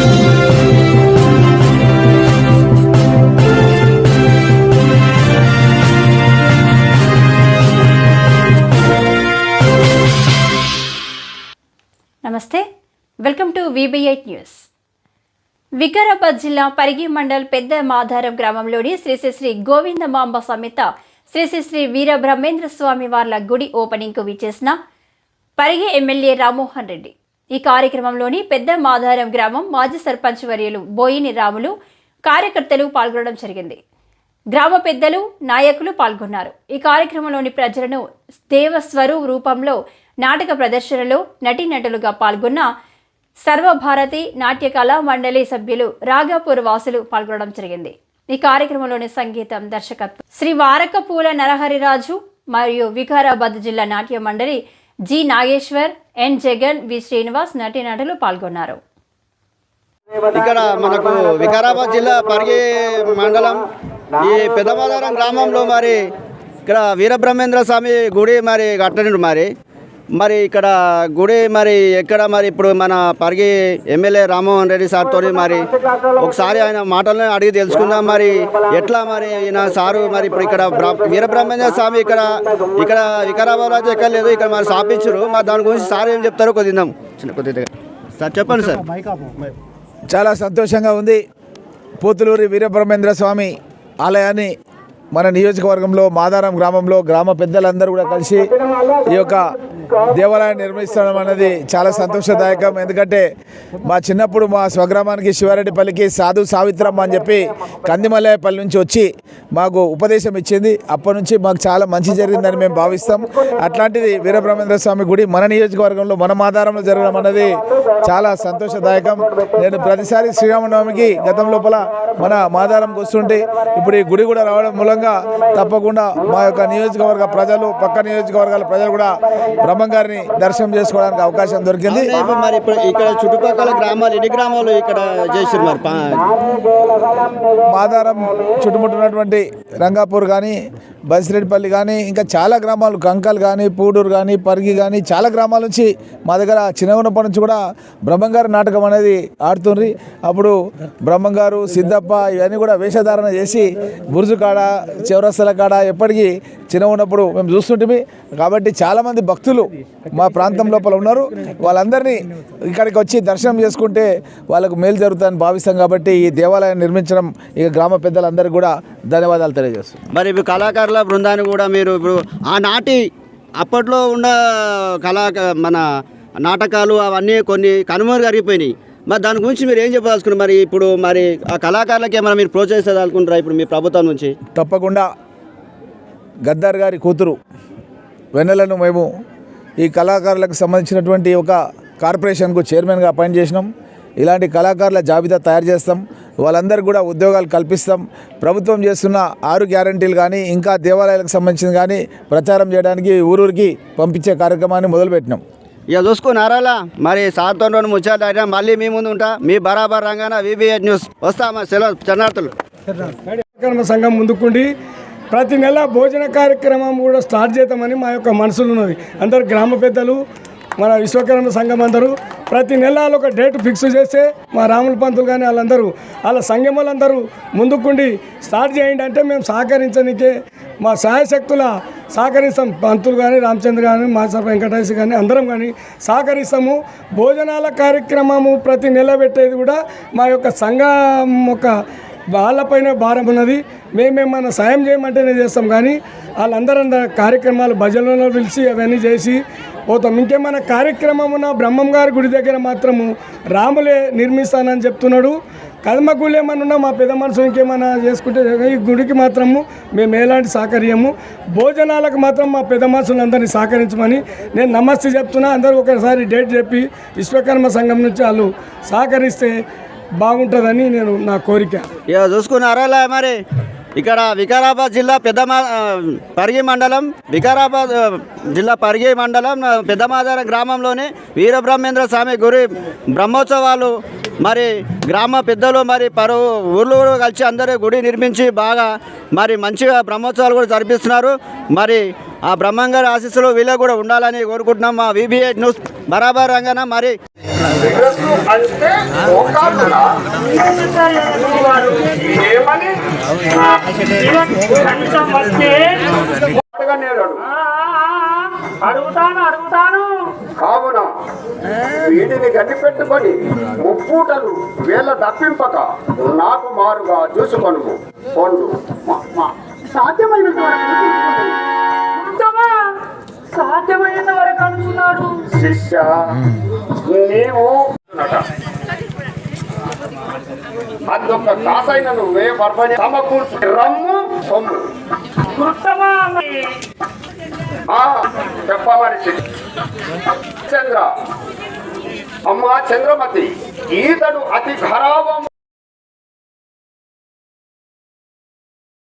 నమస్తే, welcome to VB8 news. Vikarabad జిల్లా పరిగి మండల్ పెద్ద మాధారం గ్రామంలోని శ్రీ గోవిందమాంబ సమేత శ్రీ వీరబ్రహ్మేంద్ర స్వామి వార్ల గుడి ఓపెనింగ్కు విచ్చేసిన పరిగి ఎమ్మెల్యే రామ్మోహన్ రెడ్డి. ఈ కార్యక్రమంలోని పెద్ద మాధారం గ్రామం మాజీ సర్పంచ్ వర్యులు బోయిని రాములు, కార్యకర్తలు పాల్గొనడం జరిగింది. గ్రామ పెద్దలు, నాయకులు పాల్గొన్నారు. ఈ కార్యక్రమంలోని ప్రజలను దేవస్వరూ రూపంలో నాటక ప్రదర్శనలో నటీనటులుగా పాల్గొన్న సర్వభారతి నాట్య కళా మండలి సభ్యులు రాఘాపూర్ వాసులు పాల్గొనడం జరిగింది. ఈ కార్యక్రమంలోని సంగీతం, దర్శకత్వం శ్రీ వారకపూల నరహరిరాజు మరియు వికారాబాద్ జిల్లా నాట్య మండలి జి నాగేశ్వర్, ఎన్ జగన్, వి శ్రీనివాస్ నటీనటులు పాల్గొన్నారు. ఇక్కడ మనకు వికారాబాద్ జిల్లా పరిగి మండలం ఈ పెద్దమాధారం గ్రామంలో మరి ఇక్కడ వీరబ్రహ్మేంద్ర స్వామి గుడి మరి కట్టండి. మరి ఇక్కడ గుడి మరి ఎక్కడ మరి ఇప్పుడు మన పరిగి ఎమ్మెల్యే రామ్మోహన్ రెడ్డి సార్తో మరి ఒకసారి ఆయన మాటలను అడిగి తెలుసుకుందాం. మరి ఎట్లా మరి ఈయన సారు మరి ఇప్పుడు ఇక్కడ వీరబ్రహ్మేంద్ర స్వామి ఇక్కడ వికారాబాద్ రాజు ఎక్కడ లేదు, ఇక్కడ మరి స్థాపించరు. మరి దాని గురించి సార్ ఏం చెప్తారో కొద్దిద్దాం. సార్ చెప్పండి సార్. చాలా సంతోషంగా ఉంది. పోతులూరి వీరబ్రహ్మేంద్ర స్వామి ఆలయాన్ని మన నియోజకవర్గంలో మాధారం గ్రామంలో గ్రామ పెద్దలందరూ కూడా కలిసి ఈ యొక్క దేవాలయాన్ని నిర్మిస్తడం అనేది చాలా సంతోషదాయకం. ఎందుకంటే మా చిన్నప్పుడు మా స్వగ్రామానికి శివారెడ్డిపల్లికి సాధు సావిత్రమ్మ అని చెప్పి కందిమల్లాయపల్లి నుంచి వచ్చి మాకు ఉపదేశం ఇచ్చింది. అప్పటి నుంచి మాకు చాలా మంచి జరిగిందని మేము భావిస్తాం. అట్లాంటిది వీరబ్రహ్మేంద్ర స్వామి గుడి మన నియోజకవర్గంలో మన మాధారంలో జరగడం అనేది చాలా సంతోషదాయకం. నేను ప్రతిసారి శ్రీరామనవమికి గతం లోపల మన మాధారంకి వస్తుంటే ఇప్పుడు ఈ గుడి కూడా రావడం మూలంగా తప్పకుండా మా యొక్క నియోజకవర్గ ప్రజలు, పక్క నియోజకవర్గాల ప్రజలు కూడా బ్రహ్మంగారిని దర్శనం చేసుకోవడానికి అవకాశం దొరికింది. మరి ఇప్పుడు ఇక్కడ చుట్టుపక్కల గ్రామాలు ఎన్ని గ్రామాలు ఇక్కడ చేశారు? మరి మాధారం చుట్టుముట్టున్నటువంటి రంగాపూర్ కానీ, బసిరెడ్డిపల్లి కానీ, ఇంకా చాలా గ్రామాలు, కంకల్ కానీ, పూడూరు కానీ, పరిగి కానీ చాలా గ్రామాల నుంచి మా దగ్గర చిన్నప్పటి నుంచి కూడా బ్రహ్మంగారి నాటకం అనేది ఆడుతుండ్రి. అప్పుడు బ్రహ్మంగారు, సిద్ధప్ప ఇవన్నీ కూడా వేషధారణ చేసి బుర్జు కాడ, చౌరస్తల కాడ ఎప్పటికీ చిన్న ఉన్నప్పుడు మేము చూస్తుంటే. కాబట్టి చాలామంది భక్తులు మా ప్రాంతం లోపల ఉన్నారు. వాళ్ళందరినీ ఇక్కడికి వచ్చి దర్శనం చేసుకుంటే వాళ్ళకు మేలు జరుగుతుందని భావిస్తాం. కాబట్టి ఈ దేవాలయాన్ని నిర్మించడం ఇక గ్రామ పెద్దలందరికీ కూడా ధన్యవాదాలు తెలియజేస్తున్నాం. మరి ఇప్పుడు కళాకారుల బృందాన్ని కూడా మీరు ఇప్పుడు ఆనాటి అప్పట్లో ఉన్న మన నాటకాలు అవన్నీ కొన్ని కనుమరుగరిగిపోయినాయి. మరి దాని గురించి మీరు ఏం చెప్పదలుచుకున్నారు? మరి ఇప్పుడు మరి ఆ కళాకారులకి ఏమైనా మీరు ప్రోత్సహించాలనుకుంటారా ఇప్పుడు మీ ప్రభుత్వం నుంచి? తప్పకుండా గద్దర్ గారి కూతురు వెన్నెలను మేము ఈ కళాకారులకు సంబంధించినటువంటి ఒక కార్పొరేషన్కు చైర్మన్గా అపాయింట్ చేసినాం. ఇలాంటి కళాకారుల జాబితా తయారు చేస్తాం. వాళ్ళందరికీ కూడా ఉద్యోగాలు కల్పిస్తాం. ప్రభుత్వం చేస్తున్న 6 గ్యారంటీలు కానీ, ఇంకా దేవాలయాలకు సంబంధించిన కానీ ప్రచారం చేయడానికి ఊరూరికి పంపించే కార్యక్రమాన్ని మొదలుపెట్టినాం. ఇక చూసుకున్నారా మరి సార్తో ముచ్చాట మళ్ళీ మీ ముందు ఉంటా. మీ బరాబర్ రంగాన VB8 న్యూస్ వస్తామా సెలవు శరణార్థులు. సంఘం ముందుకుండి ప్రతి నెల భోజన కార్యక్రమం కూడా స్టార్ట్ చేద్దామని మా యొక్క మనసులు ఉన్నది. అందరు గ్రామ పెద్దలు, మన విశ్వకర్మ సంఘం అందరూ ప్రతి నెల ఒక డేట్ ఫిక్స్ చేస్తే మా రాముల పంతులు కానీ వాళ్ళందరూ వాళ్ళ సంఘం వాళ్ళందరూ ముందుకుండి స్టార్ట్ చేయండి అంటే మేము సహకరించడానికే మా సహాయశక్తుల సహకరిస్తాం. పంతులు కానీ, రామచంద్ర కానీ, మాసర్ వెంకటేష్ కానీ అందరం కానీ సహకరిస్తాము. భోజనాల కార్యక్రమము ప్రతి నెల పెట్టేది కూడా మా యొక్క సంఘం ఒక వాళ్ళపైన భారం ఉన్నది. మేమేమన్నా సాయం చేయమంటేనే చేస్తాం. కానీ వాళ్ళందరూ కార్యక్రమాలు భజనలో పిలిచి అవన్నీ చేసి పోతాం. ఇంకేమైనా కార్యక్రమం ఉన్న బ్రహ్మం గారి గుడి దగ్గర మాత్రము రాములే నిర్మిస్తానని చెప్తున్నాడు. కదమ గుళ్ళు ఏమన్నా ఉన్నా మా పెద్ద మనుషులు ఇంకేమైనా చేసుకుంటే ఈ గుడికి మాత్రము మేము ఎలాంటి సహకర్యము. భోజనాలకు మాత్రం మా పెద్ద మనుషులందరినీ సహకరించమని నేను నమస్తే చెప్తున్నా. అందరూ ఒకసారి డేట్ చెప్పి విశ్వకర్మ సంఘం నుంచి వాళ్ళు సహకరిస్తే బాగుంటుందని నేను నా కోరిక. ఇక చూసుకున్నారా మరి ఇక్కడ వికారాబాద్ జిల్లా పరిగి మండలం వికారాబాద్ జిల్లా పరిగి మండలం పెద్దమాధారం గ్రామంలోని వీరబ్రహ్మేంద్ర స్వామి గురి బ్రహ్మోత్సవాలు మరి గ్రామ పెద్దలు మరి ఊర్లు కలిసి అందరూ గుడి నిర్మించి బాగా మరి మంచిగా బ్రహ్మోత్సవాలు కూడా జరిపిస్తున్నారు. మరి ఆ బ్రహ్మంగారి ఆశీస్సులు వీళ్ళకు కూడా ఉండాలని కోరుకుంటున్నాం. మా VB8 న్యూస్ బరాబర్ రంగన మరి మోకాళ్ళులా? ఏమని అడగనేరడు. అడుగుతాను కావున వీటిని కనిపెట్టుకొని ముప్పూటలు వేళ తప్పింపక నాకు మారుగా చూసుకొను పొండు. సాధ్యమైనంత వరకు అనుకున్నాడు. శిష్య నీవు అదొక కాసైన నువ్వే పర్వని సమకూర్చు రమ్ము సొమ్ము చెప్పమని చంద్ర అమ్మా చంద్రమతి ఈతడు అతి ఖరాబం